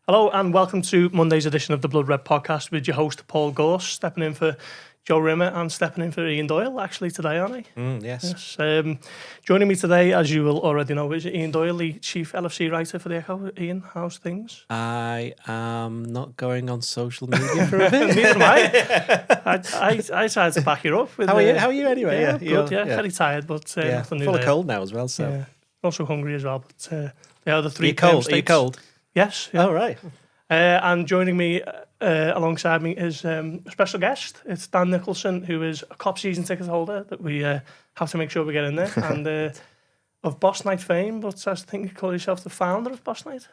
Hello and welcome to Monday's edition of the Blood Red podcast with your host Paul Gorst, stepping in for Joe Rimmer and stepping in for Ian Doyle actually today, aren't he? Yes. Joining me today, as you will already know, is Ian Doyle, the chief LFC writer for the Echo. Ian, how's things? I am not going on social media for a bit. Neither am I. I tried to back you up. With, How are you anyway? Yeah, good, very tired, but nothing new full there. of cold now as well. So Also hungry as well. But the three. Are you cold? Yes. Yeah. Oh, right. And joining me alongside me is a special guest. It's Dan Nicolson, who is a Cop season ticket holder that we have to make sure we get in there, and of Boss Night fame. But I think you call yourself the founder of Boss Night.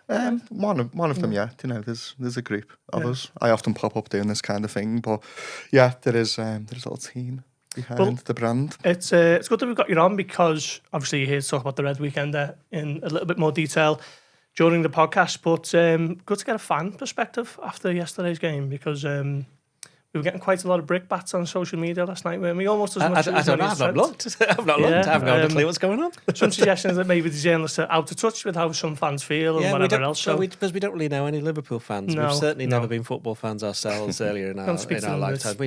One of them, yeah. You know, there's a group of us. I often pop up doing this kind of thing, but yeah, there's a little team behind the brand. It's good that we've got you on because obviously you're here to talk about the Red Weekend in a little bit more detail during the podcast, but good to get a fan perspective after yesterday's game because we were getting quite a lot of brickbats on social media last night, weren't we? Almost as much I don't know, I've not looked. I've not looked. I have no clue what's going on. Some suggestions that maybe the journalists are out of touch with how some fans feel and whatever else. Because we don't really know any Liverpool fans. We've certainly never been football fans ourselves earlier in our lifetime. We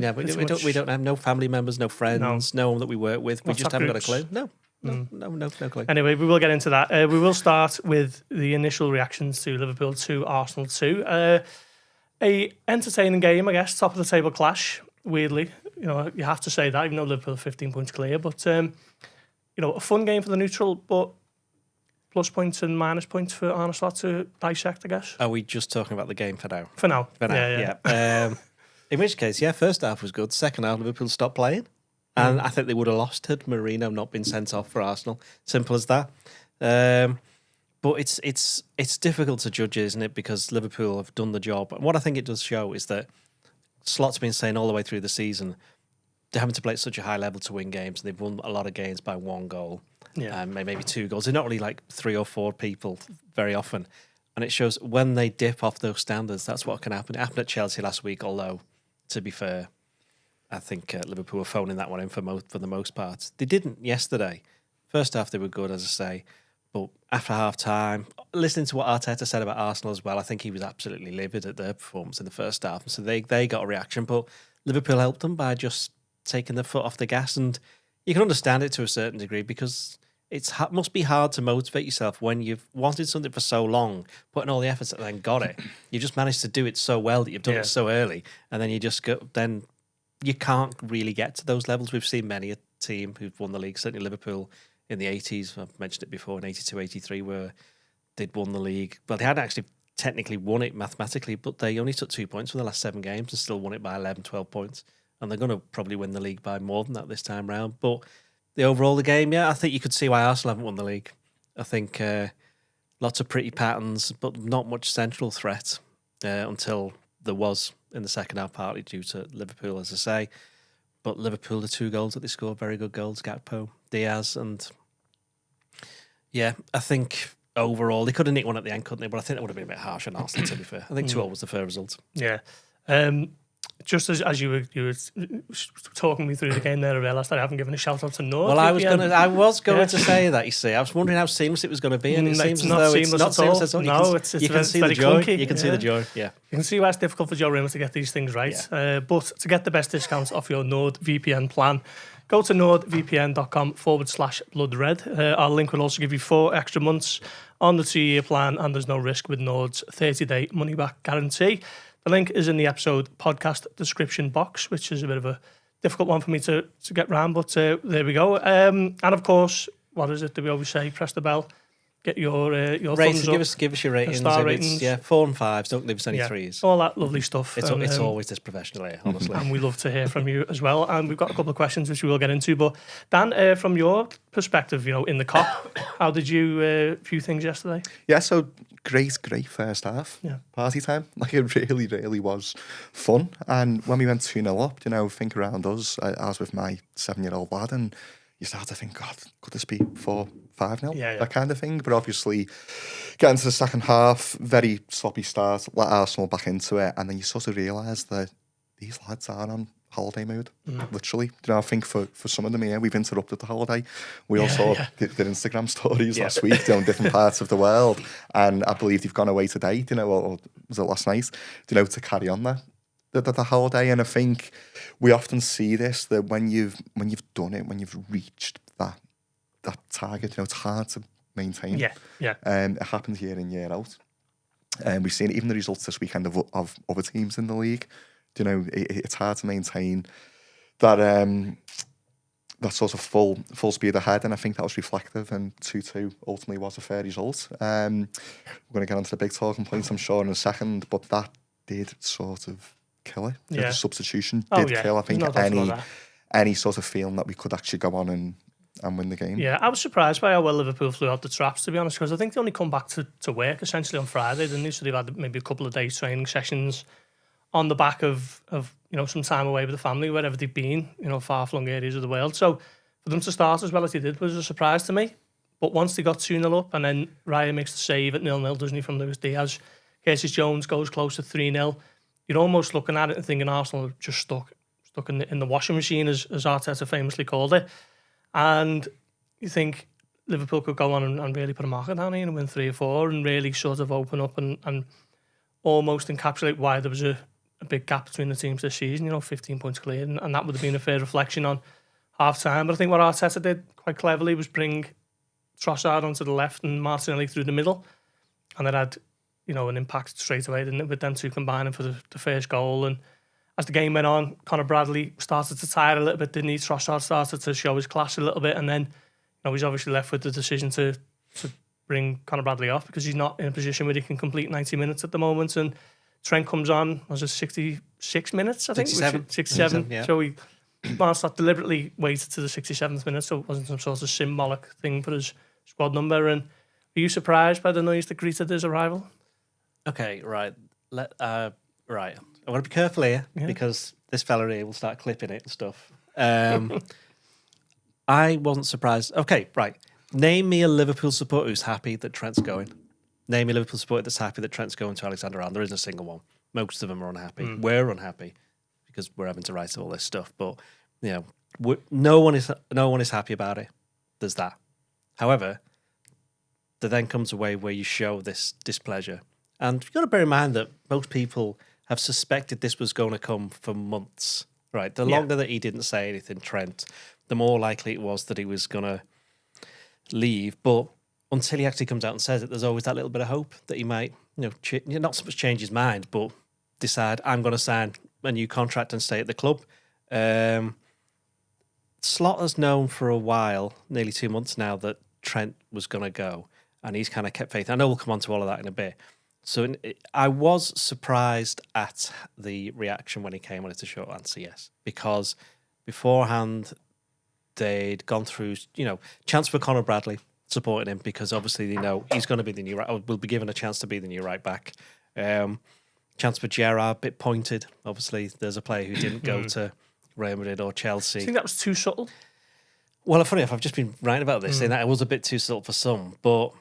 don't have no family members, no friends, no one that we work with. We just haven't got a clue. No clue. Anyway, we will get into that. We will start with the initial reactions to Liverpool 2, Arsenal 2. A entertaining game, I guess, top of the table clash, weirdly. You know, you have to say that, even though Liverpool are 15 points clear. But, a fun game for the neutral, but plus points and minus points for Arne Slot to dissect, I guess. Are we just talking about the game for now? For now. Yeah. In which case, first half was good. Second half, Liverpool stopped playing. And I think they would have lost had Marino not been sent off for Arsenal. Simple as that. But it's difficult to judge, isn't it? Because Liverpool have done the job. And what I think it does show is that Slot's been saying all the way through the season, they're having to play at such a high level to win games. And they've won a lot of games by one goal, maybe two goals. They're not really like three or four people very often. And it shows when they dip off those standards, that's what can happen. It happened at Chelsea last week, although, to be fair, I think Liverpool were phoning that one in for the most part. They didn't yesterday. First half they were good, as I say, but after half time, listening to what Arteta said about Arsenal as well, I think he was absolutely livid at their performance in the first half, and so they got a reaction. But Liverpool helped them by just taking their foot off the gas, and you can understand it to a certain degree because it must be hard to motivate yourself when you've wanted something for so long, putting all the efforts and then got it. You just managed to do it so well that you've done it so early, and then you just go then. You can't really get to those levels. We've seen many a team who've won the league, certainly Liverpool in the 80s. I've mentioned it before, in 82, 83, where they'd won the league. But they hadn't actually technically won it mathematically, but they only took 2 points from the last 7 games and still won it by 11, 12 points. And they're going to probably win the league by more than that this time round. But the game, I think you could see why Arsenal haven't won the league. I think lots of pretty patterns, but not much central threat until there was in the second half, partly due to Liverpool, as I say. But Liverpool, the 2 goals that they scored, very good goals, Gakpo, Diaz, and I think overall, they could have nicked one at the end, couldn't they? But I think that would have been a bit harsh on Arsenal, to be fair. I think 2-0 was the fair result. Yeah. Just as you were talking me through the game there, I realised that I haven't given a shout out to NordVPN. Well, I was going to say that. You see, I was wondering how seamless it was going to be, and it seems as though it's not seamless at all. No, it's you can see the joy. Clunky. You can see the joy. Yeah, you can see why it's difficult for Joe Rimmer to get these things right. Yeah. But to get the best discounts off your NordVPN plan, go to nordvpn.com/bloodred. Our link will also give you 4 extra months on the 2-year plan, and there's no risk with Nord's 30-day money-back guarantee. The link is in the episode podcast description box, which is a bit of a difficult one for me to get round, but there we go. And of course, what is it that we always say? Press the bell, get your thumbs up. Give us your ratings. Star ratings. 4 and 5s. Don't leave us any 3s. All that lovely stuff. It's always this professional here, honestly. And we love to hear from you as well. And we've got a couple of questions which we will get into. But Dan, from your perspective, in the Cop, how did you view things yesterday? Yeah, so great first half. Yeah. Party time. Like, it really, really was fun. And when we went 2-0 up, think around us, I was with my 7-year-old lad, and you start to think, God, could this be 4-5-0? Yeah. That kind of thing. But obviously, getting to the second half, very sloppy start, let Arsenal back into it, and then you sort of realise that these lads are on holiday mood, literally. You know, I think for some of them here, we've interrupted the holiday. We all saw their Instagram stories last week, in different parts of the world, and I believe they've gone away today, you know, or was it last night, you know, to carry on the holiday. And I think we often see this, that when you've done it, when you've reached that target, you know, it's hard to maintain. It happens year in, year out. And we've seen even the results this weekend of other teams in the league. You know, it's hard to maintain that that sort of full speed ahead, and I think that was reflective, and 2-2 ultimately was a fair result. We're going to get onto the big talking points, I'm sure, in a second, but that did sort of kill it. The substitution did kill, I think, any sort of feeling that we could actually go on and win the game. Yeah, I was surprised by how well Liverpool flew out the traps, to be honest, because I think they only come back to work essentially on Friday, didn't they? So they've had maybe a couple of days training sessions on the back of you know, some time away with the family, wherever they've been, you know, far-flung areas of the world. So for them to start as well as they did was a surprise to me. But once they got 2-0 up, and then Raya makes the save at 0-0, doesn't he, from Luis Diaz, Curtis Jones goes close to 3-0, you're almost looking at it and thinking Arsenal are just stuck in the washing machine, as Arteta famously called it. And you think Liverpool could go on and really put a marker down here and win 3 or 4 and really sort of open up and almost encapsulate why there was a big gap between the teams this season, you know, 15 points clear. And that would have been a fair reflection on half-time. But I think what Arteta did quite cleverly was bring Trossard onto the left and Martinelli through the middle. And that had, you know, an impact straight away, didn't it, with them two combining for the first goal. And as the game went on, Conor Bradley started to tire a little bit, didn't he? Trossard started to show his class a little bit, and then, you know, he's obviously left with the decision to bring Conor Bradley off because he's not in a position where he can complete 90 minutes at the moment. And Trent comes on, was it 66 minutes, I think? 67. Yeah. So Marcel deliberately waited to the 67th minute, so it wasn't some sort of symbolic thing for his squad number. And were you surprised by the noise that greeted his arrival? Okay, right. Right. I want to be careful here because this fella here will start clipping it and stuff. I wasn't surprised. Okay, right. Name me a Liverpool supporter who's happy that Trent's going. Name me a Liverpool supporter that's happy that Trent's going to Alexander-Arnold. There isn't a single one. Most of them are unhappy. We're unhappy because we're having to write all this stuff. But, you know, no one is happy about it. There's that. However, there then comes a way where you show this displeasure. And you've got to bear in mind that most people have suspected this was going to come for months, right? The longer that he didn't say anything, Trent, the more likely it was that he was going to leave. But until he actually comes out and says it, there's always that little bit of hope that he might, you know, not so much change his mind, but decide, I'm going to sign a new contract and stay at the club. Slaughter's known for a while, nearly 2 months now, that Trent was going to go, and he's kind of kept faith. I know we'll come on to all of that in a bit. So I was surprised at the reaction when he came on. It's a short answer, yes. Because beforehand, they'd gone through, you know, chance for Conor Bradley, supporting him because obviously they know he's going to be the new right, will be given a chance to be the new right back. Chance for Gerrard, bit pointed. Obviously, there's a player who didn't go to Real Madrid or Chelsea. Do you think that was too subtle? Well, funny enough, I've just been writing about this, saying that it was a bit too subtle for some, but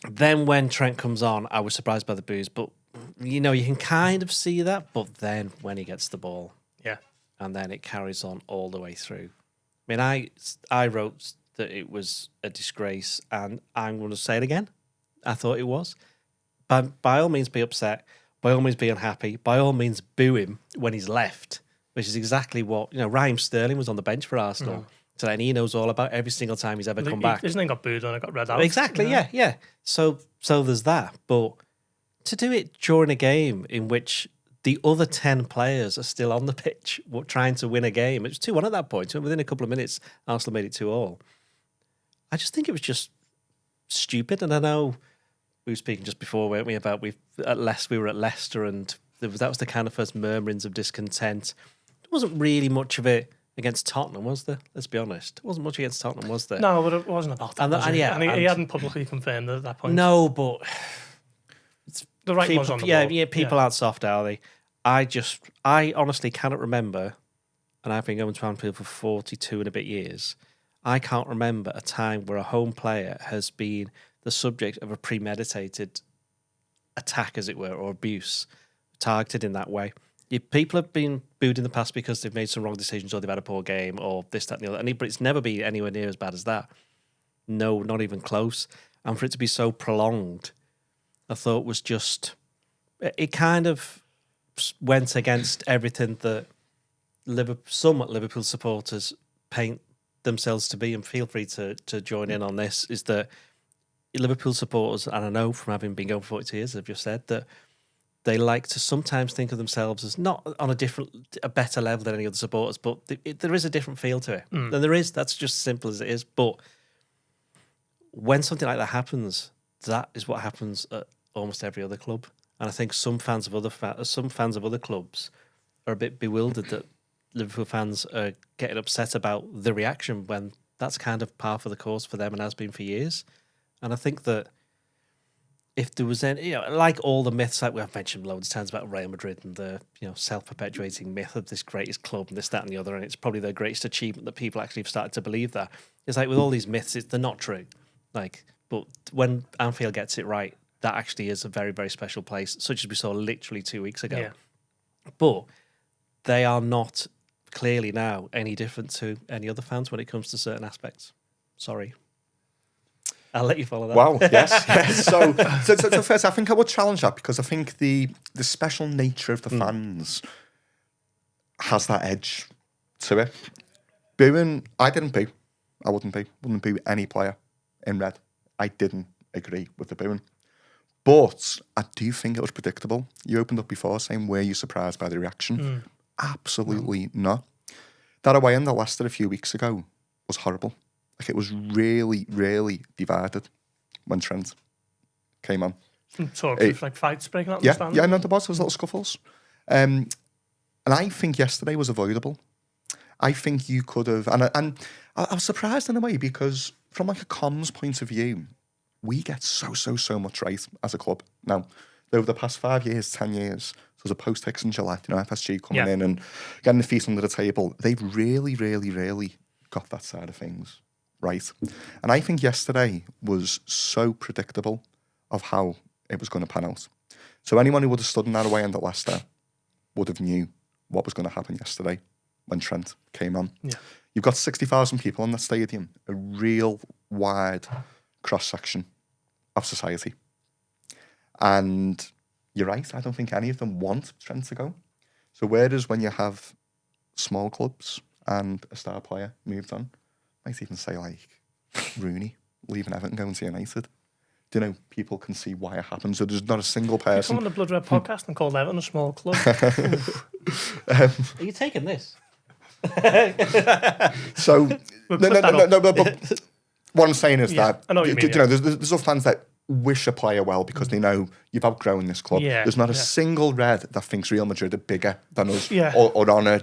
then when Trent comes on, I was surprised by the boos, but you know, you can kind of see that, but then when he gets the ball, and then it carries on all the way through. I mean, I wrote that it was a disgrace, and I'm going to say it again. I thought it was. By all means, be upset. By all means, be unhappy. By all means, boo him when he's left, which is exactly what, you know, Raheem Sterling was on the bench for Arsenal. So then he knows all about every single time he's ever come back. His name got booed and it got read out. Exactly, yeah. So there's that. But to do it during a game in which the other 10 players are still on the pitch trying to win a game, it was 2-1 at that point. So within a couple of minutes, Arsenal made it 2-2. I just think it was just stupid. And I know we were speaking just before, weren't we, about we were at Leicester, and that was the kind of first murmurings of discontent. There wasn't really much of it against Tottenham, was there? Let's be honest. It wasn't much against Tottenham, was there? No, but it wasn't about that. And he hadn't publicly confirmed at that point. No, but the right was on the ball. People aren't soft, are they? I honestly cannot remember, and I've been going to Anfield for 42 and a bit years. I can't remember a time where a home player has been the subject of a premeditated attack, as it were, or abuse, targeted in that way. People have been booed in the past because they've made some wrong decisions or they've had a poor game or this, that, and the other. But it's never been anywhere near as bad as that. No, not even close. And for it to be so prolonged, I thought was just... It kind of went against everything that somewhat Liverpool supporters paint themselves to be, and feel free to join in on this, is that Liverpool supporters, and I know from having been going for 42 years, I've just said, that they like to sometimes think of themselves as not on a better level than any other supporters, but there is a different feel to it. And there is, that's just as simple as it is. But when something like that happens, that is what happens at almost every other club. And I think some fans of other clubs are a bit bewildered that Liverpool fans are getting upset about the reaction when that's kind of par for the course for them and has been for years. And I think that if there was any, like all the myths that we've mentioned loads of times about Real Madrid and the self-perpetuating myth of this greatest club and this, that, and the other, and it's probably their greatest achievement that people actually have started to believe that. It's like with all these myths, they're not true. But when Anfield gets it right, that actually is a very, very special place, such as we saw literally 2 weeks ago. Yeah. But they are not clearly now any different to any other fans when it comes to certain aspects. Sorry. I'll let you follow that. Wow, yes. So first, I think I would challenge that because I think the special nature of the fans has that edge to it. Booing, I didn't boo. I wouldn't boo any player in red. I didn't agree with the booing. But I do think it was predictable. You opened up before saying, were you surprised by the reaction? Absolutely not. That away end that lasted a few weeks ago was horrible. It was really, really divided when Trent came on. Talks of fights breaking out in the stand. Yeah, no, there was little scuffles. And I think yesterday was avoidable. I think you could have... And I was surprised in a way because from a comms point of view, we get so much right as a club. Now, over the past 5 years, 10 years, there's a post-Hicks and Gillette, FSG coming in and getting the feet under the table. They've really, really, really got that side of things right. And I think yesterday was so predictable of how it was going to pan out. So anyone who would have stood in that away end at Leicester would have knew what was going to happen yesterday when Trent came on. Yeah. You've got 60,000 people in that stadium, a real wide cross-section of society. And you're right, I don't think any of them want Trent to go. So whereas when you have small clubs and a star player moved on, might even say like Rooney leaving Everton going to United. People can see why it happens. So there's not a single person. Come on the Blood Red podcast and call Everton a small club. Are you taking this? So no, but what I'm saying is that I know what you mean, there's other fans that wish a player well because they know you've outgrown this club. Yeah, there's not a single red that thinks Real Madrid are bigger than us or on a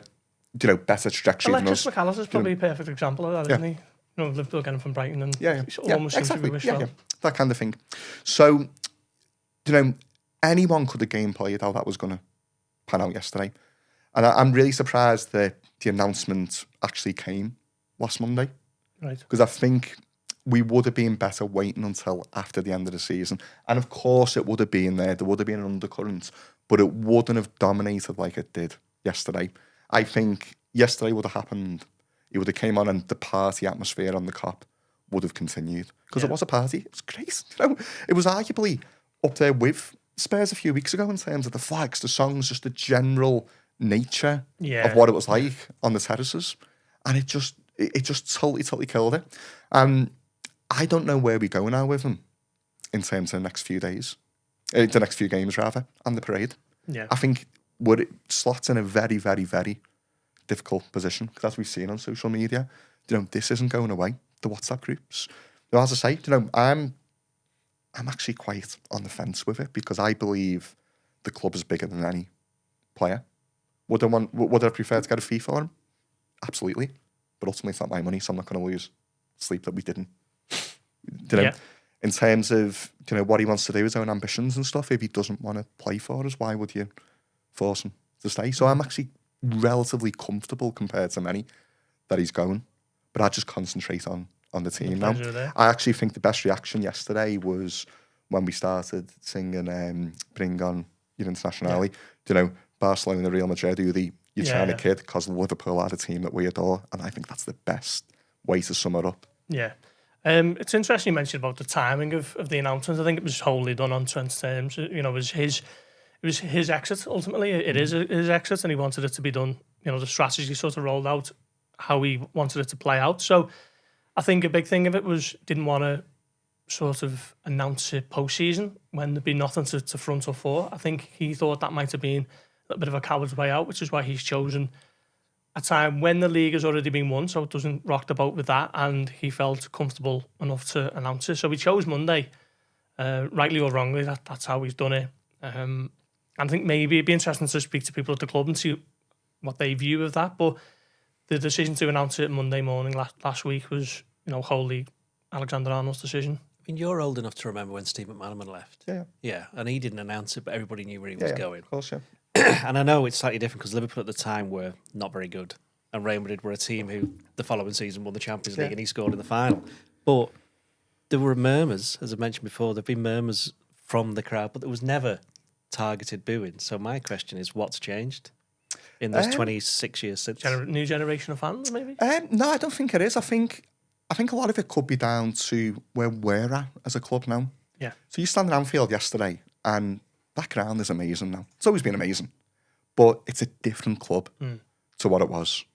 better trajectory than us. Alexis McAllister's probably a perfect example of that, isn't he? Liverpool getting from Brighton and almost exactly. Wish well. That kind of thing. So, anyone could have game played how that was going to pan out yesterday. And I'm really surprised that the announcement actually came last Monday. Right. Because I think we would have been better waiting until after the end of the season. And of course it would have been there. There would have been an undercurrent. But it wouldn't have dominated like it did yesterday. I think yesterday would have happened. It would have came on and the party atmosphere on the Kop would have continued. Because it was a party. It was great. It was arguably up there with Spurs a few weeks ago in terms of the flags, the songs, just the general nature of what it was like on the terraces. And it just totally killed it. I don't know where we go now with them in terms of the next few days. The next few games, rather, and the parade. Yeah. I think it slots in a very, very, very difficult position because as we've seen on social media, this isn't going away. The WhatsApp groups. Now, as I say, I'm actually quite on the fence with it because I believe the club is bigger than any player. Would I prefer to get a fee for him? Absolutely. But ultimately, it's not my money, so I'm not going to lose sleep that we didn't. In terms of what he wants to do, his own ambitions and stuff, if he doesn't want to play for us, why would you force him to stay? So I'm actually relatively comfortable compared to many that he's going. But I just concentrate on the team now. I actually think the best reaction yesterday was when we started singing Bring On Your Internationale. Barcelona, Real Madrid, who you're trying to kid because Liverpool are the team that we adore. And I think that's the best way to sum it up. Yeah. It's interesting you mentioned about the timing of the announcement. I think it was wholly done on Trent's terms. You know, it was his exit, ultimately. It is his exit, and he wanted it to be done, you know, the strategy sort of rolled out, how he wanted it to play out. So I think a big thing of it was didn't want to sort of announce it post-season when there'd be nothing to front or for. I think he thought that might have been a little bit of a coward's way out, which is why he's chosen a time when the league has already been won, so it doesn't rock the boat with that, and he felt comfortable enough to announce it. So he chose Monday, rightly or wrongly, that's how he's done it. I think maybe it'd be interesting to speak to people at the club and see what they view of that, but the decision to announce it Monday morning last week was, you know, wholly Alexander-Arnold's decision. I mean, you're old enough to remember when Steve McManaman left. Yeah, and he didn't announce it, but everybody knew where he was going. Of course, And I know it's slightly different because Liverpool at the time were not very good, and Real Madrid were a team who the following season won the Champions League and he scored in the final. But there were murmurs, as I mentioned before, there've been murmurs from the crowd, but there was never targeted booing. So my question is, what's changed in those 26 years since? New generation of fans, maybe? No, I don't think it is. I think a lot of it could be down to where we're at as a club now. Yeah. So you stand at Anfield yesterday, and that ground is amazing now. It's always been amazing. But it's a different club to what it was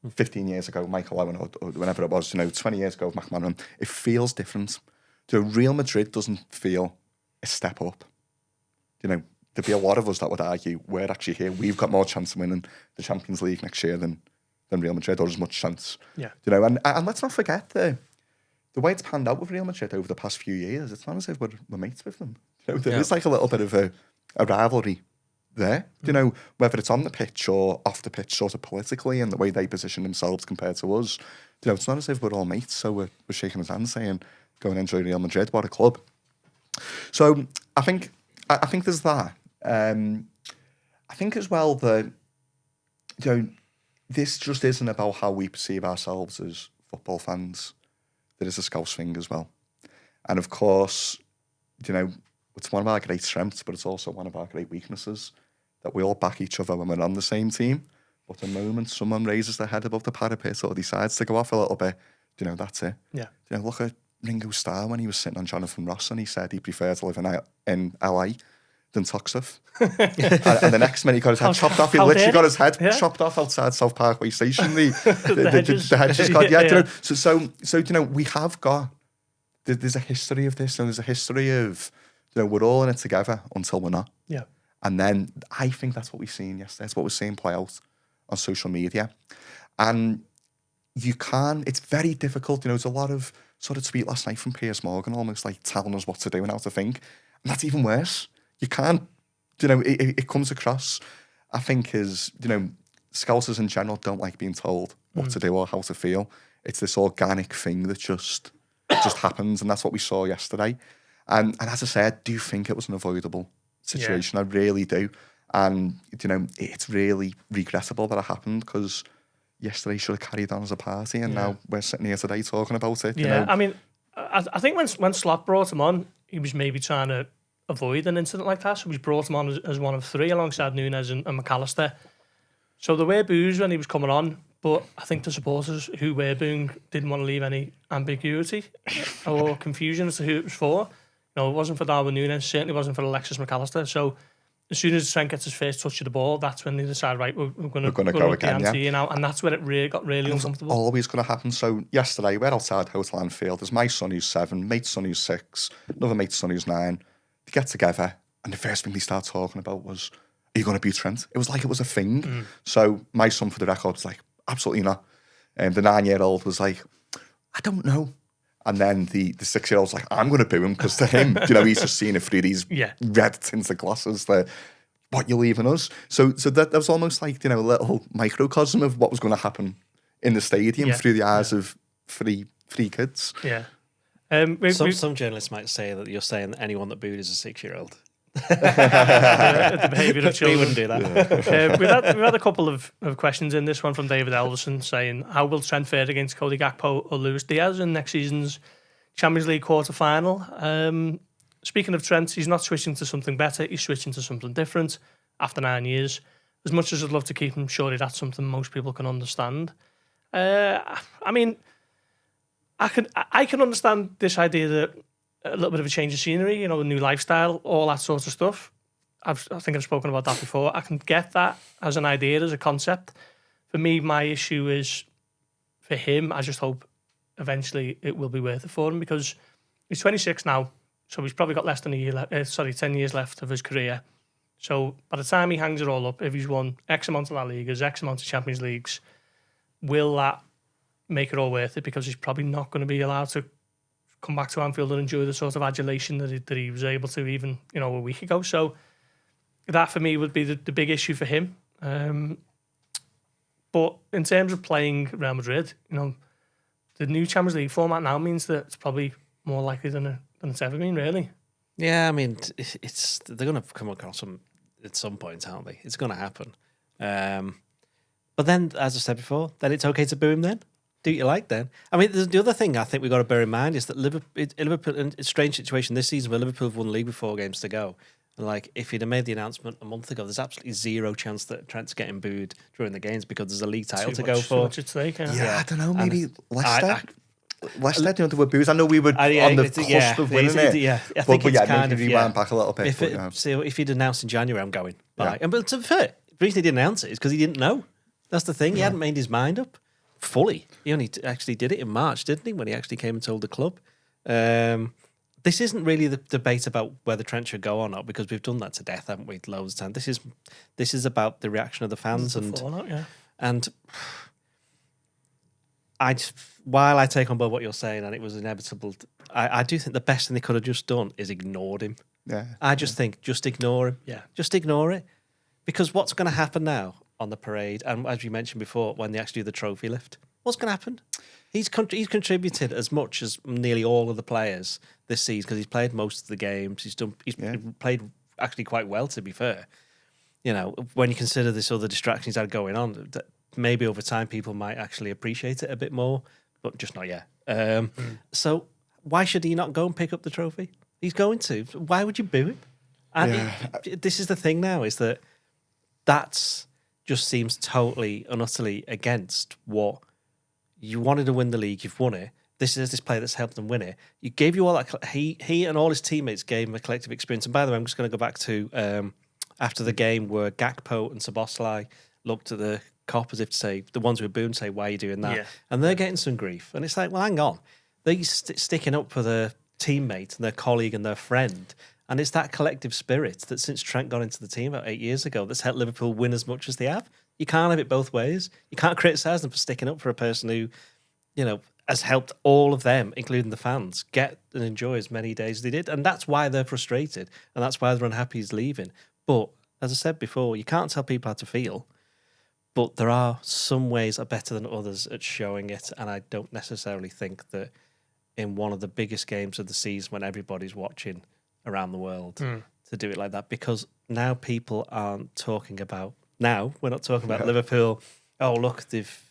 15 years ago, Michael Owen, or whenever it was, 20 years ago, McManaman. It feels different. Real Madrid doesn't feel a step up. There'd be a lot of us that would argue we're actually here. We've got more chance of winning the Champions League next year than Real Madrid, or as much chance. Yeah. And let's not forget the way it's panned out with Real Madrid over the past few years. It's not as if we're mates with them. There is like a little bit of a rivalry there. Whether it's on the pitch or off the pitch, sort of politically, and the way they position themselves compared to us. It's not as if we're all mates. So we're shaking his hand, saying, "Go and enjoy Real Madrid. What a club!" So I think there's that. I think as well that this just isn't about how we perceive ourselves as football fans. There is a Scouse thing as well, and of course, it's one of our great strengths, but it's also one of our great weaknesses, that we all back each other when we're on the same team. But the moment someone raises their head above the parapet or decides to go off a little bit, that's it. Yeah. Look at Ringo Starr when he was sitting on Jonathan Ross and he said he preferred to live in LA than Toxteth. and the next minute he got his head chopped off. He literally got his head chopped off outside South Parkway Station. The hedges got, So we have got, there's a history of this, and there's a history of, we're all in it together until we're not. Yeah. And then I think that's what we've seen yesterday. It's what we're seeing play out on social media. And it's very difficult. There's a lot of sort of tweet last night from Piers Morgan, almost like telling us what to do and how to think. And that's even worse. You can't, it comes across, I think, as, Scousers in general don't like being told what to do or how to feel. It's this organic thing that just happens. And that's what we saw yesterday. And as I said, I do think it was an avoidable situation. I really do. And, it's really regrettable that it happened, because yesterday should have carried on as a party, and now we're sitting here today talking about it. I mean, I think when Slot brought him on, he was maybe trying to avoid an incident like that. So he brought him on as one of three alongside Núñez and McAllister. So there were boos when he was coming on, but I think the supporters who were booing didn't want to leave any ambiguity or confusion as to who it was for. It wasn't for Darwin Núñez, certainly wasn't for Alexis McAllister. So as soon as Trent gets his first touch of the ball, that's when they decide, right, we're going to go again, and that's when it got really uncomfortable. Always going to happen. So yesterday, we're outside Hotel Anfield. There's my son who's 7, mate's son who's 6, another mate's son who's 9. They get together, and the first thing they start talking about was, "Are you going to beat Trent?" It was like it was a thing. So my son, for the record, was like, "Absolutely not." And the 9-year-old was like, "I don't know." And then the 6-year-old's like, "I'm going to boo him," because to him, he's just seeing it through these red tinted glasses. What, you're leaving us? So that was almost like, a little microcosm of what was going to happen in the stadium through the eyes of three kids. Yeah. Some journalists might say that you're saying that anyone that booed is a 6-year-old. The behaviour of children. We wouldn't do that. We've had a couple of questions in this one from David Elverson saying, how will Trent fare against Cody Gakpo or Luis Diaz in next season's Champions League quarter-final? Speaking of Trent, he's not switching to something better, he's switching to something different. after 9 years. As much as I'd love to keep him, surely that's something most people can understand. I mean, I can understand this idea that a little bit of a change of scenery, a new lifestyle, all that sort of stuff. I think I've spoken about that before. I can get that as an idea, as a concept. For me, my issue is for him. I just hope eventually it will be worth it for him, because he's 26 now, so he's probably got less than 10 years left of his career. So by the time he hangs it all up, if he's won X amount of La Ligas, X amount of Champions Leagues, will that make it all worth it? Because he's probably not going to be allowed to come back to Anfield and enjoy the sort of adulation that he was able to even, a week ago. So that for me would be the big issue for him. But in terms of playing Real Madrid, the new Champions League format now means that it's probably more likely than it's ever been, really. Yeah, I mean, they're going to come across them at some point, aren't they? It's going to happen. But then, as I said before, then it's okay to boo him then? Do what you like then? I mean, the other thing I think we've got to bear in mind is that Liverpool, in a strange situation this season where Liverpool have won the league with 4 games to go. And like, if you'd have made the announcement a month ago, there's absolutely zero chance that Trent's getting booed during the games because there's a league title to go for. Too much at stake, yeah, I don't know, maybe Leicester. Leicester, there were boos. I know we were on the cusp of winning it. Yeah, I think it's kind of rewind back a little bit. If he'd announced in January, I'm going. Bye. And but to be fair, the reason he didn't announce it is because he didn't know. That's the thing. He hadn't made his mind up fully. He only actually did it in March, didn't he? When he actually came and told the club. This isn't really the debate about whether Trent should go or not, because we've done that to death, haven't we? Loads of time. This is about the reaction of the fans and while I take on board what you're saying, and it was inevitable, I do think the best thing they could have just done is ignored him. Yeah. I just think, just ignore him. Yeah. Just ignore it. Because what's going to happen now on the parade, and as you mentioned before, when they actually do the trophy lift, what's going to happen? He's contributed as much as nearly all of the players this season, because he's played most of the games. He's played actually quite well, to be fair. When you consider this other distractions that are going on, maybe over time people might actually appreciate it a bit more, but just not yet. So why should he not go and pick up the trophy? He's going to. Why would you boo him? And this is the thing now, is that's just seems totally and utterly against what you wanted to win the league. You've won it. This is this player that's helped them win it. You gave you all that. He and all his teammates gave him a collective experience. And by the way, I'm just going to go back to after the game where Gakpo and Szoboszlai looked at the cop as if to say, the ones who were booing say, why are you doing that? Yeah. And they're getting some grief. And it's like, well, hang on. They're sticking up for their teammate and their colleague and their friend. And it's that collective spirit that since Trent got into the team about 8 years ago that's helped Liverpool win as much as they have. You can't have it both ways. You can't criticise them for sticking up for a person who, has helped all of them, including the fans, get and enjoy as many days as they did. And that's why they're frustrated. And that's why they're unhappy he's leaving. But, as I said before, you can't tell people how to feel. But there are some ways are better than others at showing it. And I don't necessarily think that in one of the biggest games of the season when everybody's watching around the world to do it like that. Because now people aren't talking about... Now, we're not talking about Liverpool. Oh, look, they've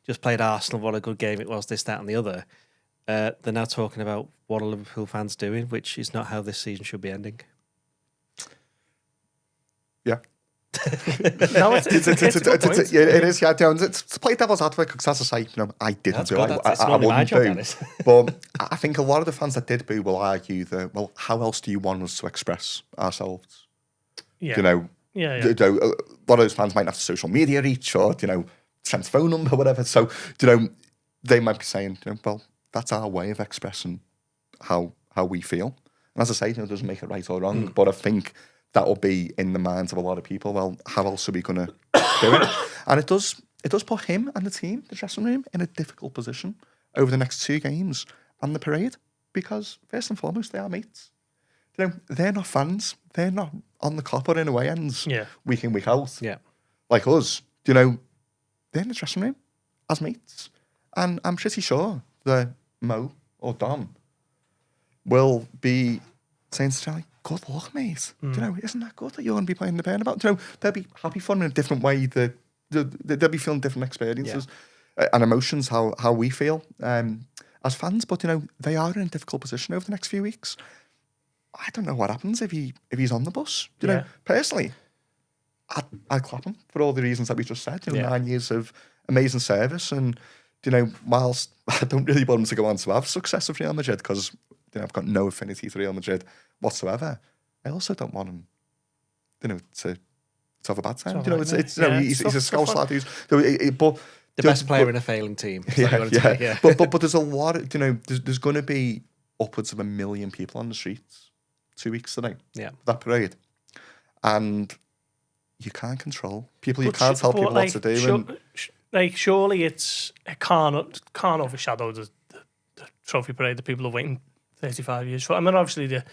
just played Arsenal. What a good game it was, this, that and the other. They're now talking about what are Liverpool fans doing, which is not how this season should be ending. Yeah. No, it is. Yeah, to play devil's advocate, because as I say, I didn't do it. I wouldn't boo. But I think a lot of the fans that did boo will argue that, well, how else do you want us to express ourselves? Yeah. A lot of those fans might have social media reach or, Trent's phone number, whatever. So, they might be saying, well, that's our way of expressing how we feel. And as I say, it doesn't make it right or wrong, but I think that will be in the minds of a lot of people. Well, how else are we going to do it? And it does put him and the team, the dressing room, in a difficult position over the next 2 games and the parade, because first and foremost, they are mates. They're not fans. They're not on the copper in away ends week in, week out. Yeah. Like us. They're in the dressing room as mates. And I'm pretty sure that Mo or Dom will be saying to Charlie, good luck, mate. Isn't that good that you're going to be playing the Bernabeu? They'll be happy for him in a different way. They'll be feeling different experiences and emotions, how we feel as fans. But, they are in a difficult position over the next few weeks. I don't know what happens if he's on the bus. Personally, I'd clap him for all the reasons that we just said. 9 years of amazing service, and whilst I don't really want him to go on to have success with Real Madrid because I've got no affinity to Real Madrid whatsoever, I also don't want him, to have a bad time. He's a Scouse lad who's but the best player in a failing team. But there's a lot of, there's going to be upwards of 1 million people on the streets 2 weeks today. Yeah, that parade, and you can't control people. You can't tell people what to do. Surely it can't overshadow the trophy parade that people are waiting 35 years for. I mean, obviously the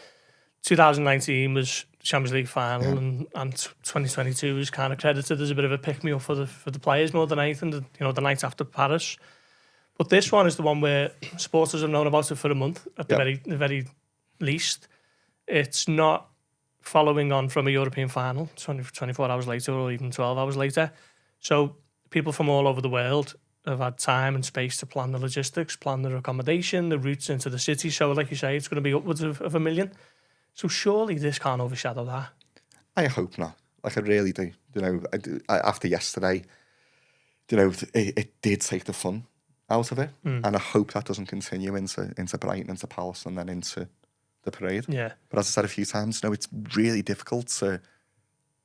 2019 was Champions League final, and 2022 was kind of credited as a bit of a pick-me-up for the players more than anything. The night after Paris, but this one is the one where supporters have known about it for a month at the very least. It's not following on from a European final 24 hours later or even 12 hours later. So people from all over the world have had time and space to plan the logistics, plan their accommodation, the routes into the city. So like you say, it's going to be upwards of 1 million. So surely this can't overshadow that. I hope not. Like, I really do. After yesterday, it did take the fun out of it. And I hope that doesn't continue into Brighton, into Palace, and then into the parade. Yeah. But as I said a few times, it's really difficult to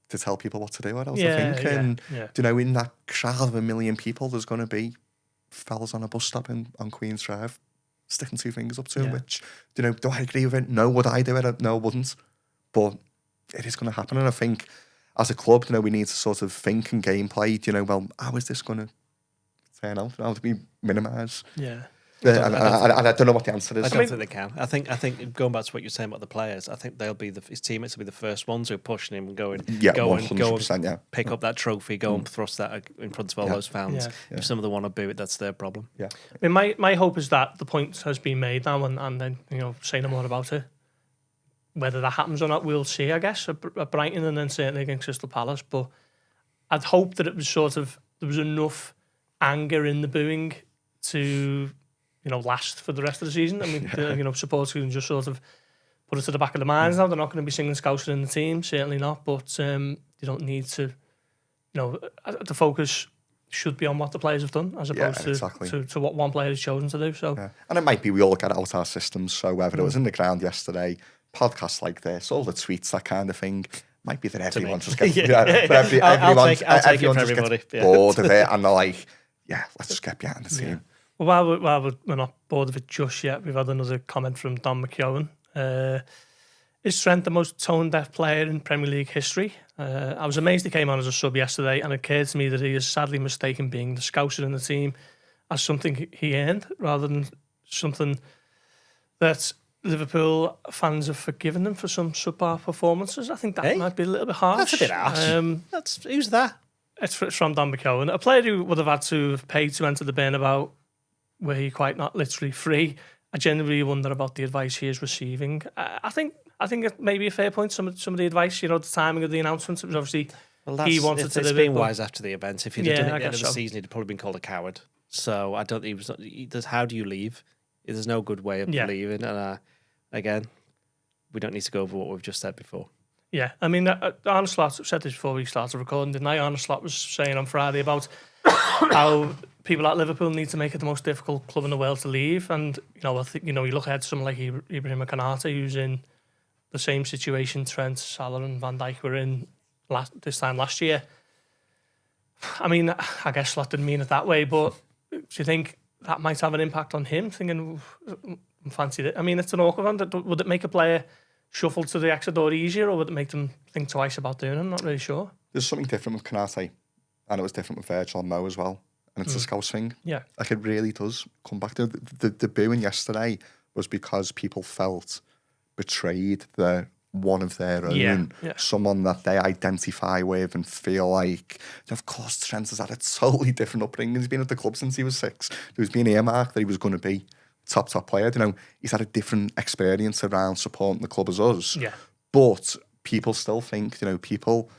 tell people what to do. I think. And, in that crowd of 1 million people, there's going to be fellas on a bus stop on Queen's Drive sticking 2 fingers up to him, which, do I agree with it? No. Would I do it? No, I wouldn't. But it is going to happen. And I think as a club, we need to sort of think and gameplay, well, how is this going to turn out? How do we minimise? Yeah. And I don't know what the answer is. I don't think they can. I think going back to what you're saying about the players, I think they'll be his teammates will be the first ones who are pushing him and go and pick up that trophy, go and thrust that in front of all those fans. Yeah. If some of them want to boo it, that's their problem. Yeah. I mean, my hope is that the point has been made now, and then say no more about it. Whether that happens or not, we'll see. I guess at Brighton and then certainly against Crystal Palace. But I'd hope that it was there was enough anger in the booing to last for the rest of the season. I mean, supporters can just sort of put it to the back of their minds now. They're not going to be singing Scouser in the team, certainly not. But you don't need to, the focus should be on what the players have done as opposed to what one player has chosen to do. So, and it might be we all get out our systems. So whether it was in the ground yesterday, podcasts like this, all the tweets, that kind of thing, might be that everyone just gets everyone just gets bored of it, and they're like, let's just get behind the team. Well, while we're not bored of it just yet, we've had another comment from Don McKeown. Is Trent the most tone-deaf player in Premier League history? I was amazed he came on as a sub yesterday, and it occurred to me that he is sadly mistaken being the Scouser in the team as something he earned rather than something that Liverpool fans have forgiven them for some subpar performances. I think that might be a little bit harsh. That's a bit harsh. Who's that? It's from Don McKeown, a player who would have had to have paid to enter the Bernabeu, where you're quite not literally free. I genuinely wonder about the advice he is receiving. I think it may be a fair point. Some of the advice, the timing of the announcement, it was obviously he wanted to do it. It's been wise after the event. If he'd have done it at the end of the season, he'd have probably been called a coward. So I don't think how do you leave? There's no good way of leaving. And again, we don't need to go over what we've just said before. Yeah, I mean, Arne Slot said this before we started recording, didn't I? Arne Slot was saying on Friday about how people at Liverpool need to make it the most difficult club in the world to leave. And, I think, you look ahead to someone like Ibrahim Konate, who's in the same situation Trent, Salah and Van Dijk were in this time last year. I mean, I guess Slot didn't mean it that way, but do you think that might have an impact on him, thinking, fancy it? I mean, it's an awkward one. Would it make a player shuffle to the exit door easier, or would it make them think twice about doing it? I'm not really sure. There's something different with Konate, and it was different with Virgil and Mo as well. And it's a Scouse thing. Yeah. Like, it really does come back to the booing yesterday was because people felt betrayed. They're one of their own, someone that they identify with and feel like, of course, Trent has had a totally different upbringing. He's been at the club since he was 6. There was being earmarked that he was going to be top player. He's had a different experience around supporting the club as us. Yeah. But people still think, people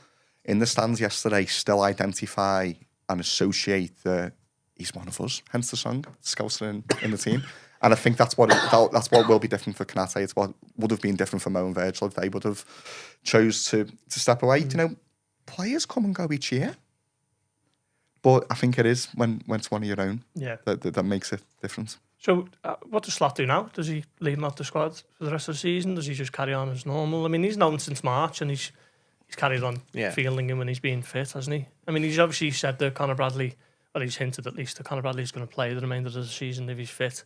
in the stands yesterday still identify and associate that he's one of us. Hence the song, Scouser in the team. And I think that's what will be different for Konate. It's what would have been different for Mo and Virgil if they would have chose to step away. players come and go each year. But I think it is when it's one of your own that makes a difference. So what does Slot do now? Does he leave him off the squad for the rest of the season? Does he just carry on as normal? I mean, he's known since March and he's carried on fielding him when he's been fit, hasn't he? I mean, he's obviously said that Conor Bradley, or he's hinted at least that Conor Bradley is going to play the remainder of the season if he's fit.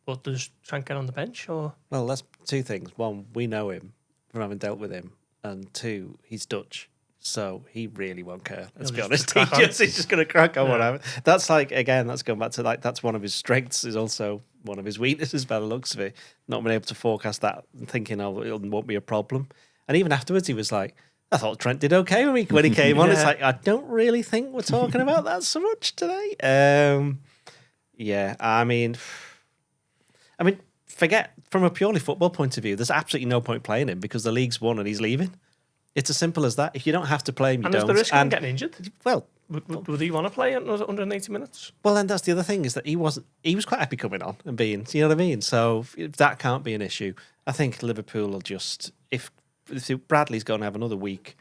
But does Trent get on the bench? Or? Well, that's two things. One, we know him from having dealt with him. And two, he's Dutch. So he really won't care. Let's be honest. He's just going to crack on whatever. That's like, again, that's going back to like, that's one of his strengths, is also one of his weaknesses by the looks of it. Not being able to forecast that and thinking, oh, it won't be a problem. And even afterwards, he was like, I thought Trent did okay when he came on. It's like, I don't really think we're talking about that so much today. I mean, forget, from a purely football point of view, there's absolutely no point playing him because the league's won and he's leaving. It's as simple as that. If you don't have to play him, you don't. And there's the risk of him getting injured. Well, would he want to play 180 minutes? Well, then that's the other thing, is that he was quite happy coming on and being, you know what I mean? So if that can't be an issue, I think Liverpool will just, if Bradley's going to have another week,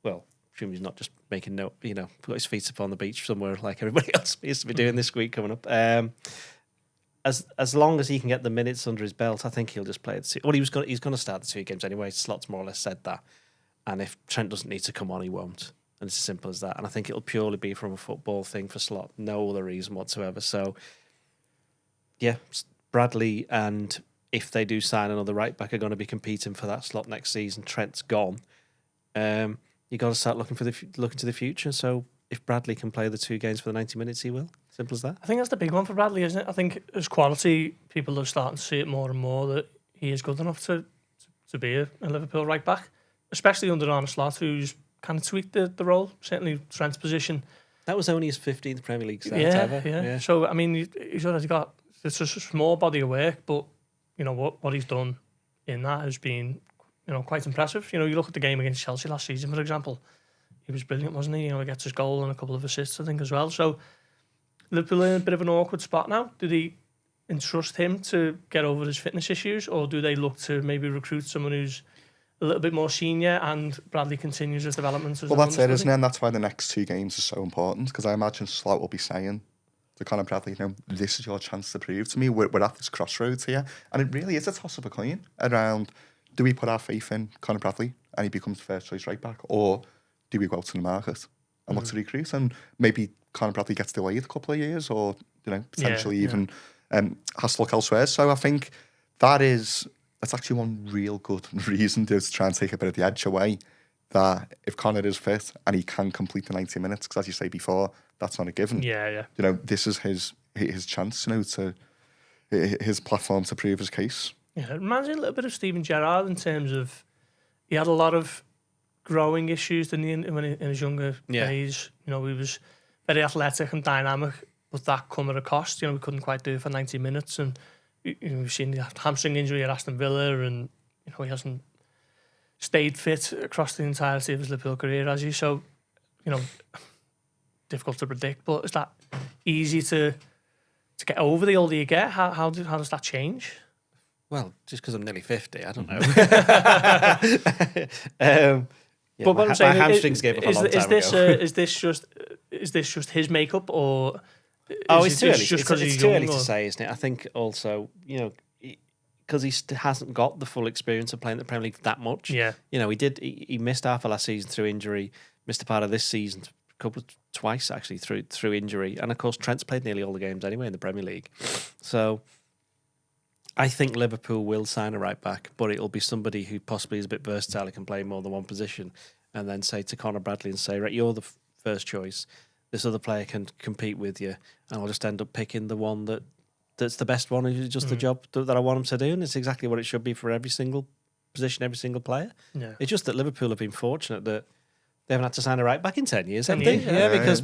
well, assume he's not just making note, put his feet up on the beach somewhere like everybody else used to be doing this week coming up. As long as he can get the minutes under his belt, I think he'll just play the. Well, he's going to start the 2 games anyway. Slot's more or less said that, and if Trent doesn't need to come on, he won't. And it's as simple as that. And I think it'll purely be from a football thing for Slot, no other reason whatsoever. So, yeah, Bradley, and if they do sign another right back, are going to be competing for that slot next season. Trent's gone. You got to start looking to the future. So if Bradley can play the 2 games for the 90 minutes, he will. Simple as that. I think that's the big one for Bradley, isn't it? I think as quality, people are starting to see it more and more that he is good enough to be a Liverpool right back, especially under Arne Slot, who's kind of tweaked the role. Certainly Trent's position. That was only his 15th Premier League start ever. Yeah. So I mean, he's already got, it's just a small body of work, but you know what he's done in that has been, quite impressive. You look at the game against Chelsea last season, for example. He was brilliant, wasn't he? He gets his goal and a couple of assists, I think, as well. So Liverpool in a bit of an awkward spot now. Do they entrust him to get over his fitness issues, or do they look to maybe recruit someone who's a little bit more senior and Bradley continues his development? Well, that's it, isn't it? And that's why the next 2 games are so important, because I imagine Slot will be saying to Conor Bradley, this is your chance to prove to me. We're at this crossroads here. And it really is a toss of a coin around, do we put our faith in Conor Bradley and he becomes first choice right back, or do we go out to the market and look to recruit? And maybe Conor Bradley gets delayed a couple of years, or potentially even has to look elsewhere. So I think that's actually one real good reason to try and take a bit of the edge away. That if Conor is fit and he can complete the 90 minutes, because as you say before, that's not a given. Yeah. This is his chance, to his platform to prove his case. Yeah, it reminds me a little bit of Steven Gerrard in terms of he had a lot of growing issues in his younger days. He was very athletic and dynamic, but that come at a cost. We couldn't quite do it for 90 minutes, and we've seen the hamstring injury at Aston Villa, and he hasn't stayed fit across the entirety of his Liverpool career, has he? So, difficult to predict. But is that easy to get over the older you get? How does that change? Well, just because I'm nearly 50, I don't know. But what I'm saying, my hamstrings gave up a long time ago. Is this just his makeup, or? It's too early. It's too early to say, isn't it? I think also, because he hasn't got the full experience of playing the Premier League that much. Yeah. He missed half of last season through injury, missed a part of this season twice actually through injury, and of course Trent's played nearly all the games anyway in the Premier League. So I think Liverpool will sign a right back, but it'll be somebody who possibly is a bit versatile, who can play more than one position, and then say to Conor Bradley and say, right, you're the first choice. This other player can compete with you, and I'll just end up picking the one that's the best one, who's just the job that I want him to do, and it's exactly what it should be for every single position, every single player. Yeah. It's just that Liverpool have been fortunate that they haven't had to sign a right back in 10 years, haven't they?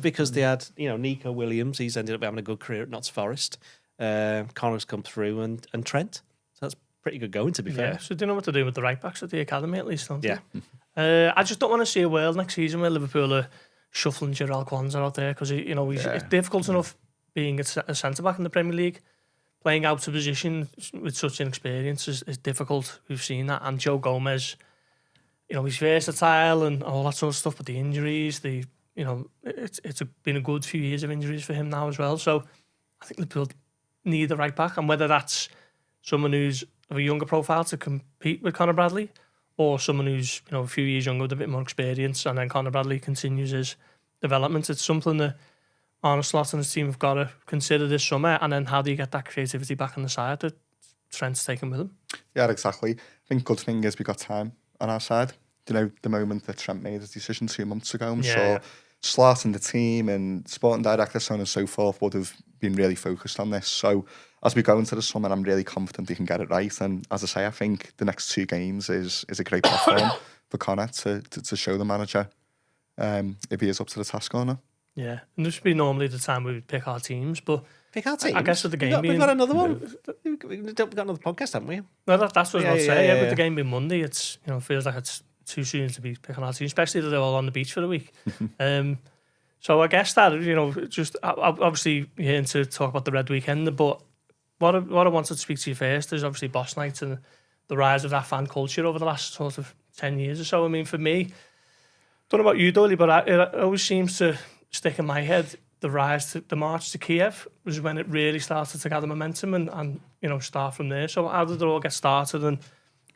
Because they had, Nico Williams, he's ended up having a good career at Notts Forest. Connor's come through, and Trent. So that's pretty good going, to be fair. So do you know what to do with the right backs at the academy at least, don't you? I just don't want to see a world next season where Liverpool are shuffling Gerald Kwanzaa out there, because it's difficult enough being a centre back in the Premier League. Playing out of position with such inexperience is difficult. We've seen that. And Joe Gomez, he's versatile and all that sort of stuff, but the injuries, it's been a good few years of injuries for him now as well. So I think Liverpool need the right back, and whether that's someone who's of a younger profile to compete with Conor Bradley, or someone who's a few years younger with a bit more experience, and then Conor Bradley continues his development. It's something that Arne Slot and his team have got to consider this summer, and then how do you get that creativity back on the side that Trent's taken with him? Yeah, exactly. I think good thing is we got time on our side. The moment that Trent made his decision 2 months ago, I'm sure Slot and the team and sporting director, so on and so forth, would have been really focused on this. So as we go into the summer, I'm really confident we can get it right. And as I say, I think the next 2 games is a great platform for Conor to show the manager if he is up to the task or not. Yeah, and this would be normally the time we would pick our teams, but pick our teams. I guess with the game we've got another one. We've got another podcast, haven't we? No, that's what I was about to say. Yeah, with the game being Monday, it's feels like it's too soon to be picking our team, especially that they're all on the beach for the week. So I guess that just obviously you're here to talk about the Red Weekend, but what I wanted to speak to you first is obviously Boss Night and the rise of that fan culture over the last sort of 10 years or so. I mean, for me, don't know about you, Doyle, but it always seems to stick in my head. The march to Kiev was when it really started to gather momentum and start from there. So how did it all get started, and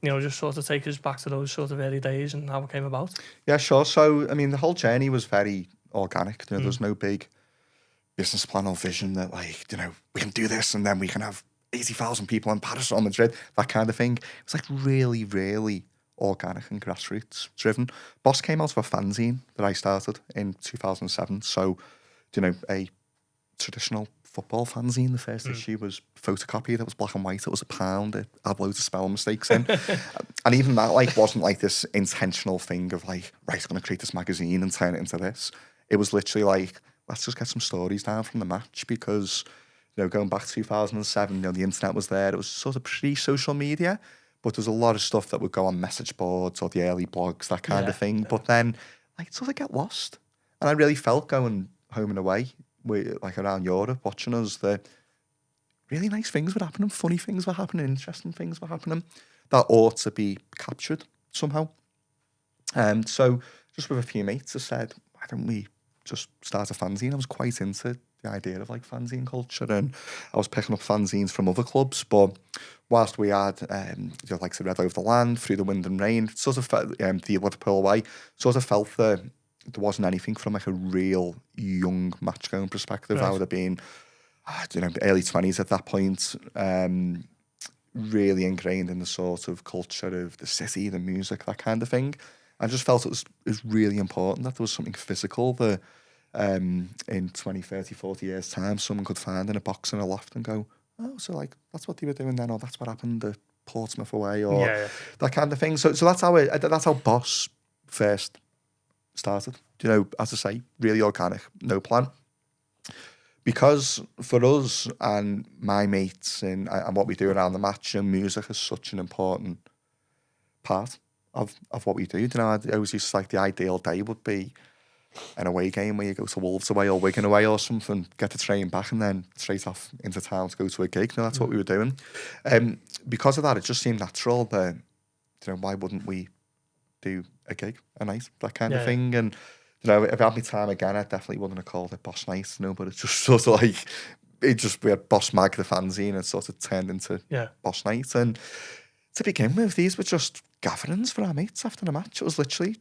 just sort of take us back to those sort of early days and how it came about? Yeah, sure. So I mean, the whole journey was very organic. There's no big business plan or vision that we can do this and then we can have 80,000 people in Paris or Madrid, that kind of thing. It was like really, really organic and grassroots driven. Boss came out of a fanzine that I started in 2007. So, a traditional football fanzine. The first issue was photocopied. It was black and white. It was £1. It had loads of spell mistakes in. And even that wasn't this intentional thing of right, I'm going to create this magazine and turn it into this. It was literally let's just get some stories down from the match, because, going back to 2007, the internet was there. It was sort of pre-social media, but there's a lot of stuff that would go on message boards or the early blogs, that kind of thing. But then, it sort of get lost. And I really felt going home and away, around Europe, watching us, that really nice things were happening, funny things were happening, interesting things were happening that ought to be captured somehow. So just with a few mates, I said, why don't we just start a fanzine? I was quite into the idea of fanzine culture, and I was picking up fanzines from other clubs. But whilst we had the Red Over the Land, Through the Wind and Rain, sort of the Liverpool way, sort of felt that there wasn't anything from a real young match going perspective. Right. I would have been, early 20s at that point, really ingrained in the sort of culture of the city, the music, that kind of thing. I just felt it was really important that there was something physical that in 20, 30, 40 years' time, someone could find in a box in a loft and go, oh, so that's what they were doing then, or that's what happened at Portsmouth away, or that kind of thing. So that's how Boss first started. As I say, really organic, no plan. Because for us and my mates and what we do around the match, and music is such an important part of what we do. I always used to the ideal day would be an away game where you go to Wolves away or Wigan away or something, get the train back and then straight off into town to go to a gig. That's what we were doing. Because of that, it just seemed natural that, why wouldn't we do a gig, a night, that kind of thing. And, if I had my time again, I definitely wouldn't have called it Boss Night, but it's just sort of we had Boss Mag, the fanzine, and sort of turned into Boss Night. And to begin with, these were just gatherings for our mates after the match. It was literally,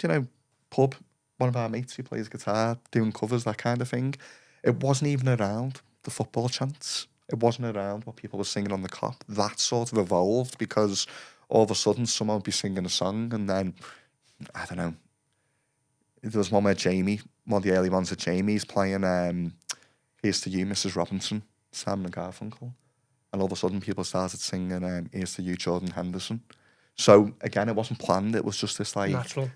pub, one of our mates who plays guitar, doing covers, that kind of thing. It wasn't even around the football chants. It wasn't around what people were singing on the cop. That sort of evolved because all of a sudden someone would be singing a song, and then, I don't know, there was one where one of the early ones at Jamie's playing Here's to You, Mrs. Robinson, Simon and Garfunkel. And all of a sudden people started singing Here's to You, Jordan Henderson. So again, it wasn't planned. It was just this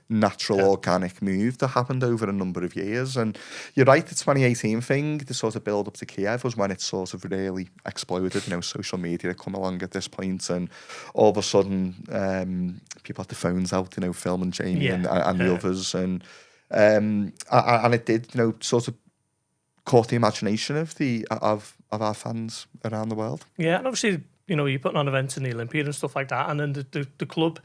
natural organic move that happened over a number of years. And you're right, the 2018 thing, the sort of build up to Kiev was when it sort of really exploded. Social media had come along at this point, and all of a sudden people had their phones out, filming Jamie and the others. And it did, sort of caught the imagination of our fans around the world. Yeah, and obviously, you're putting on events in the Olympia and stuff like that, and then the club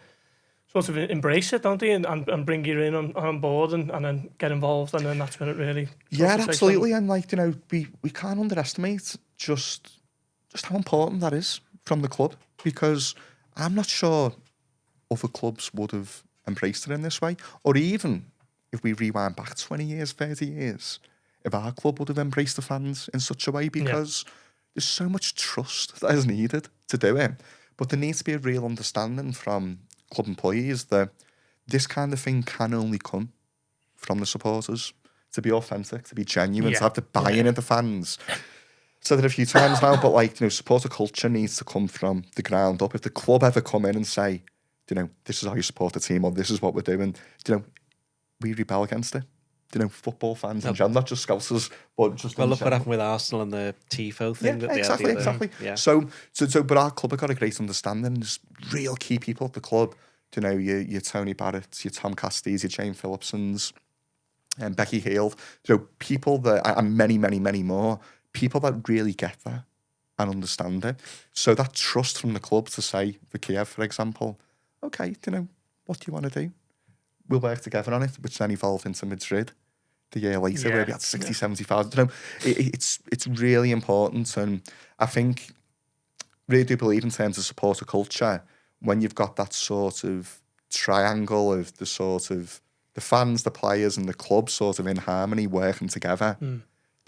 sort of embrace it, don't they, and bring you in on board and then get involved, and then that's when it really absolutely. And like, we can't underestimate just how important that is from the club, because I'm not sure other clubs would have embraced it in this way, or even if we rewind back 20 years, 30 years, if our club would have embraced the fans in such a way, because there's so much trust that is needed to do it. But there needs to be a real understanding from club employees that this kind of thing can only come from the supporters, to be authentic, to be genuine, to have the buy-in of the fans. Said it a few times now, but like, supporter culture needs to come from the ground up. If the club ever come in and say, this is how you support the team, or this is what we're doing, we rebel against it. Football fans in general, not just Scousers, but just look what happened with Arsenal and the TIFO thing. Yeah, exactly. Yeah. So, but our club have got a great understanding. There's real key people at the club. Your Tony Barretts, your Tom Casties, your Jane Phillipsons, and Becky Hale. People that, and many, many, many more, people that really get that and understand it. So that trust from the club to say, for Kiev, for example, okay, what do you want to do? We'll work together on it, which then evolved into Madrid the year later, where we had 60, 70,000. It's really important. And I think, really do believe in terms of supporter culture, when you've got that sort of triangle of the sort of the fans, the players and the club sort of in harmony, working together,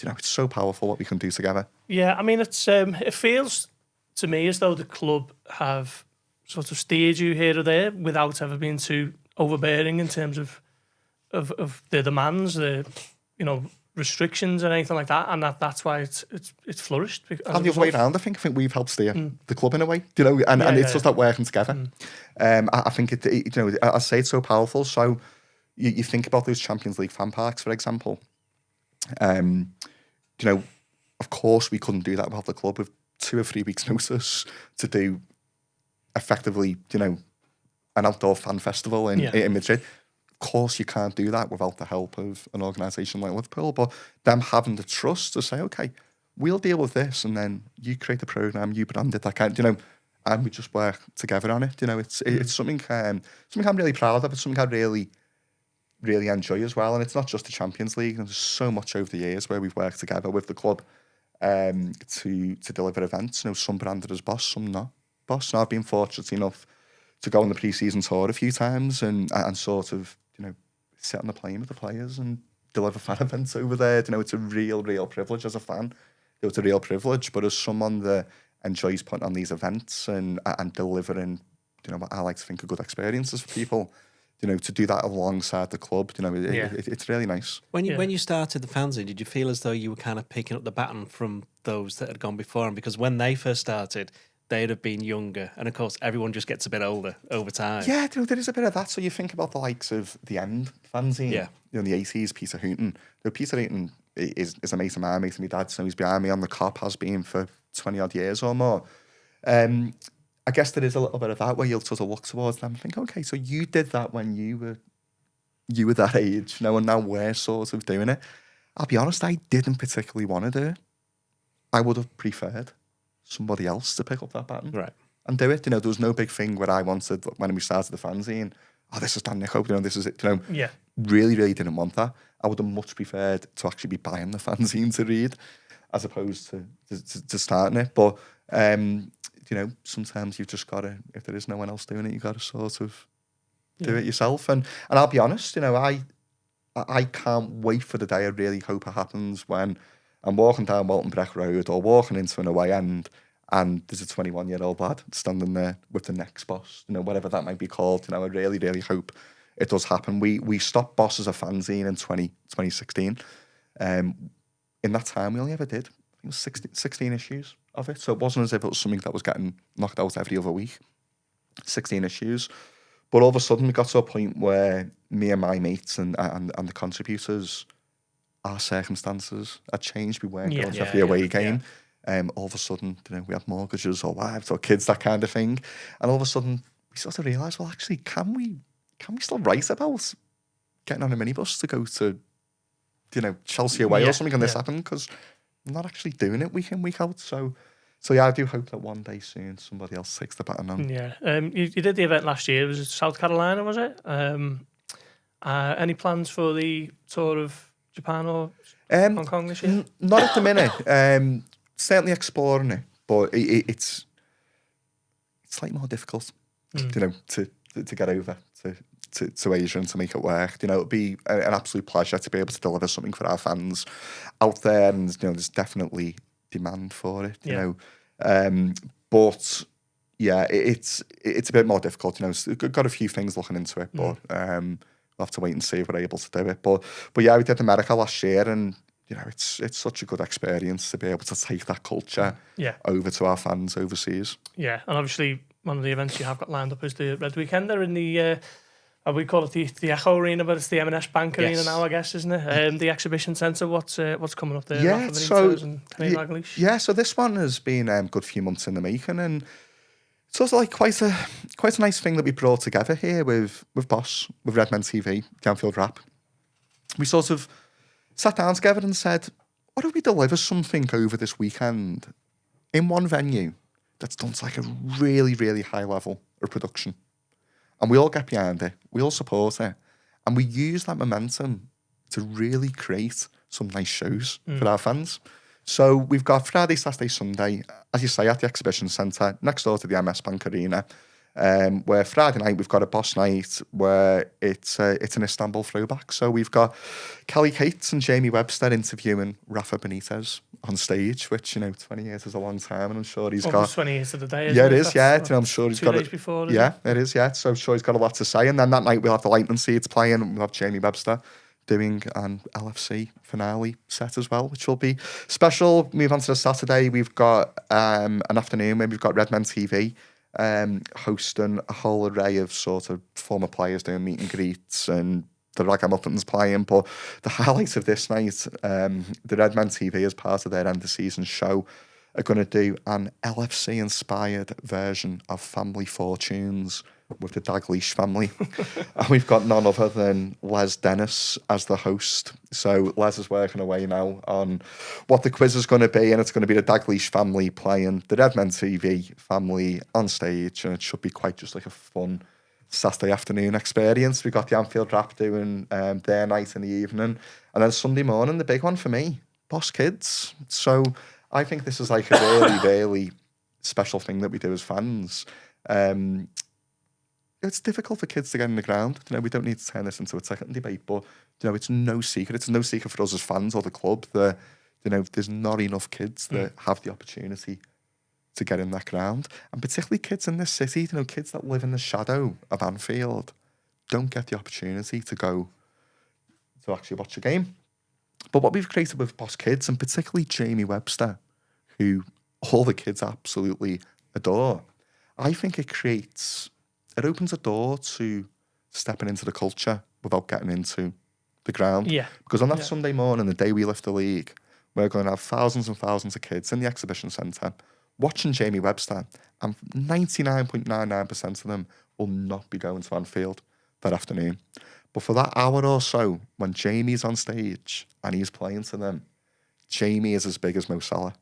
it's so powerful what we can do together. Yeah, I mean, it feels to me as though the club have sort of steered you here or there without ever being too overbearing in terms of the demands, the restrictions and anything like that, and that's why it's flourished. And the other way around, I think we've helped steer the club in a way, and it's just that working together. I think I say it's so powerful. So you think about those Champions League fan parks, for example. Of course we couldn't do that without the club with 2 or 3 weeks' notice to do effectively, an outdoor fan festival in Madrid. Of course, you can't do that without the help of an organisation like Liverpool, but them having the trust to say, okay, we'll deal with this, and then you create the programme, you brand it, that kind, and we just work together on it. It's something I'm really proud of. It's something I really, really enjoy as well. And it's not just the Champions League. There's so much over the years where we've worked together with the club to deliver events. Some branded as Boss, some not Boss. And I've been fortunate enough to go on the pre-season tour a few times and sort of, sit on the plane with the players and deliver fan events over there. It's a real privilege as a fan. It's a real privilege, but as someone that enjoys putting on these events and delivering, what I like to think are good experiences for people, to do that alongside the club, it's really nice. When you started the fanzine, did you feel as though you were kind of picking up the baton from those that had gone before? And because when they first started, they'd have been younger, and of course everyone just gets a bit older over time. Yeah, there is a bit of that. So you think about the likes of the End fanzine, in the 80s, Peter Hooton. Peter Hooton is a mate of mine, mate of my dad, so he's behind me on the cop, has been for 20 odd years or more. I guess there is a little bit of that where you'll sort of look towards them and think, okay, so you did that when you were that age, and now we're sort of doing it. I'll be honest, I didn't particularly want to do it. I would have preferred somebody else to pick up that baton and do it. There was no big thing where I wanted, when we started the fanzine, this is Dan Nicolson, this is it. Really, really didn't want that. I would have much preferred to actually be buying the fanzine to read as opposed to starting it. But, sometimes you've just got to, if there is no one else doing it, you've got to sort of do it yourself. And I'll be honest, I can't wait for the day. I really hope it happens when I'm walking down Walton Breck Road or walking into an away end and there's a 21-year-old lad standing there with the next Boss, whatever that might be called. I really, really hope it does happen. We stopped Boss as a fanzine in 2016. In that time, we only ever did, I think it was 16 issues of it. So it wasn't as if it was something that was getting knocked out every other week. 16 issues. But all of a sudden, we got to a point where me and my mates and the contributors, our circumstances had changed. We weren't going to every away game. All of a sudden, we had mortgages or wives or kids, that kind of thing. And all of a sudden, we sort of realised, well, actually, can we still write about getting on a minibus to go to, Chelsea away or something, and this happened? Because I'm not actually doing it week in, week out. So So yeah, I do hope that one day soon somebody else takes the baton on. Yeah. You did the event last year. Was it South Carolina, was it? Any plans for the tour of Japan or Hong Kong this year? Not at the minute. Certainly exploring it, but it's slightly more difficult, to get over to Asia and to make it work. It'd be an absolute pleasure to be able to deliver something for our fans out there, and there's definitely demand for it. But yeah, it's a bit more difficult. Got a few things looking into it, but we'll have to wait and see if we're able to do it. But yeah, we did America last year, and it's such a good experience to be able to take that culture over to our fans overseas. Yeah, and obviously one of the events you have got lined up is the Red Weekender in the we call it the Echo Arena, but it's the M&S Bank Arena now, I guess, isn't it? The exhibition centre. What's coming up there? Yeah, so this one has been a good few months in the making, and it's also like quite a nice thing that we brought together here with Boss, with Redmen TV, the Anfield Wrap. We sort of sat down together and said, what if we deliver something over this weekend in one venue that's done to like a really, really high level of production? And we all get behind it, we all support it, and we use that momentum to really create some nice shows for our fans. So we've got Friday, Saturday, Sunday, as you say, at the Exhibition Centre, next door to the MS Bank Arena, where Friday night we've got a Boss night where it's an Istanbul throwback. So we've got Kelly Cates and Jamie Webster interviewing Rafa Benitez on stage, which 20 years is a long time, and I'm sure he's got 20 years to the day. Yeah, it is. Yeah, I'm sure he's 2 got days before. Yeah, it is. Yeah, so I'm sure he's got a lot to say. And then that night we'll have the Lightning Seeds playing, and we'll have Jamie Webster doing an LFC finale set as well, which will be special. Move on to the Saturday. We've got an afternoon where we've got Redmen TV hosting a whole array of sort of former players doing meet and greets, and the Ragamuffins playing. But the highlight of this night, the Redmen TV, as part of their end of season show, are going to do an LFC inspired version of Family Fortunes with the Dalglish family. And we've got none other than Les Dennis as the host. So Les is working away now on what the quiz is going to be, and it's going to be the Dalglish family playing the Redmen TV family on stage, and it should be quite just like a fun Saturday afternoon experience. We've got the Anfield Wrap doing their night in the evening, and then Sunday morning, the big one for me, Boss Kids. So I think this is like a really, really special thing that we do as fans. It's difficult for kids to get in the ground. We don't need to turn this into a second debate, but it's no secret. It's no secret for us as fans or the club that there's not enough kids that have the opportunity to get in that ground, and particularly kids in this city. Kids that live in the shadow of Anfield don't get the opportunity to go to actually watch a game. But what we've created with Boss Kids, and particularly Jamie Webster, who all the kids absolutely adore, I think it opens a door to stepping into the culture without getting into the ground. Yeah. Because on that Sunday morning, the day we lift the league, we're going to have thousands and thousands of kids in the exhibition centre watching Jamie Webster, and 99.99% of them will not be going to Anfield that afternoon. But for that hour or so, when Jamie's on stage and he's playing to them, Jamie is as big as Mo Salah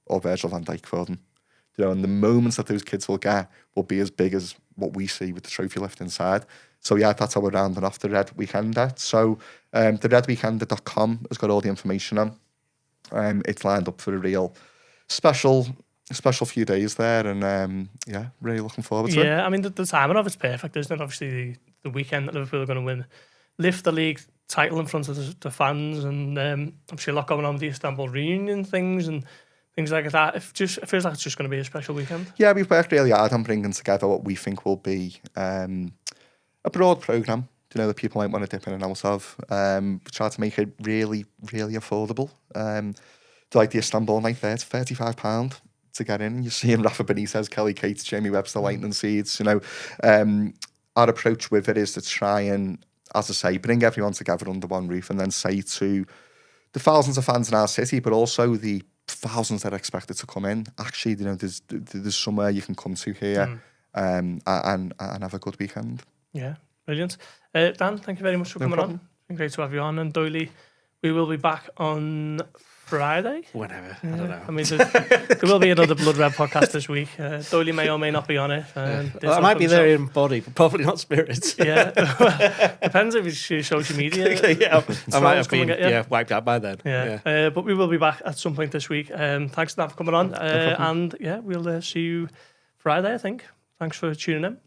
or Virgil van Dijk for them. And the moments that those kids will get will be as big as what we see with the trophy lift inside. So yeah, that's how we're rounding off the Red Weekender. So the redweekender.com has got all the information on. It's lined up for a real special few days there, and really looking forward to it. Yeah, I mean, the timing of it's perfect, isn't it? Obviously, the weekend that Liverpool are going to lift the league title in front of the fans, and obviously a lot going on with the Istanbul reunion things and things like that. It feels like it's just going to be a special weekend. Yeah, we've worked really hard on bringing together what we think will be a broad programme, that people might want to dip in and out of. We try to make it really, really affordable. Like the Istanbul night there, it's £35 to get in. You're seeing Rafa Benitez, Kelly Cates, Jamie Webster, Lightning Seeds. Our approach with it is to try and, as I say, bring everyone together under one roof, and then say to the thousands of fans in our city, but also the thousands that are expected to come in, actually, there's somewhere you can come to here and have a good weekend. Yeah, brilliant. Dan, thank you very much for coming on. It's been great to have you on. And Doyle, We will be back on Friday. Whenever. I don't know. I mean, there will be another Blood Red podcast this week. Doyle may or may not be on it. Well, I might be there in body, but probably not spirits. Yeah. Well, depends if it's your social media. Yeah, I might have come been and get you. wiped out by then. Yeah. But we will be back at some point this week. Thanks, Dan, for coming on. And yeah, we'll see you Friday, I think. Thanks for tuning in.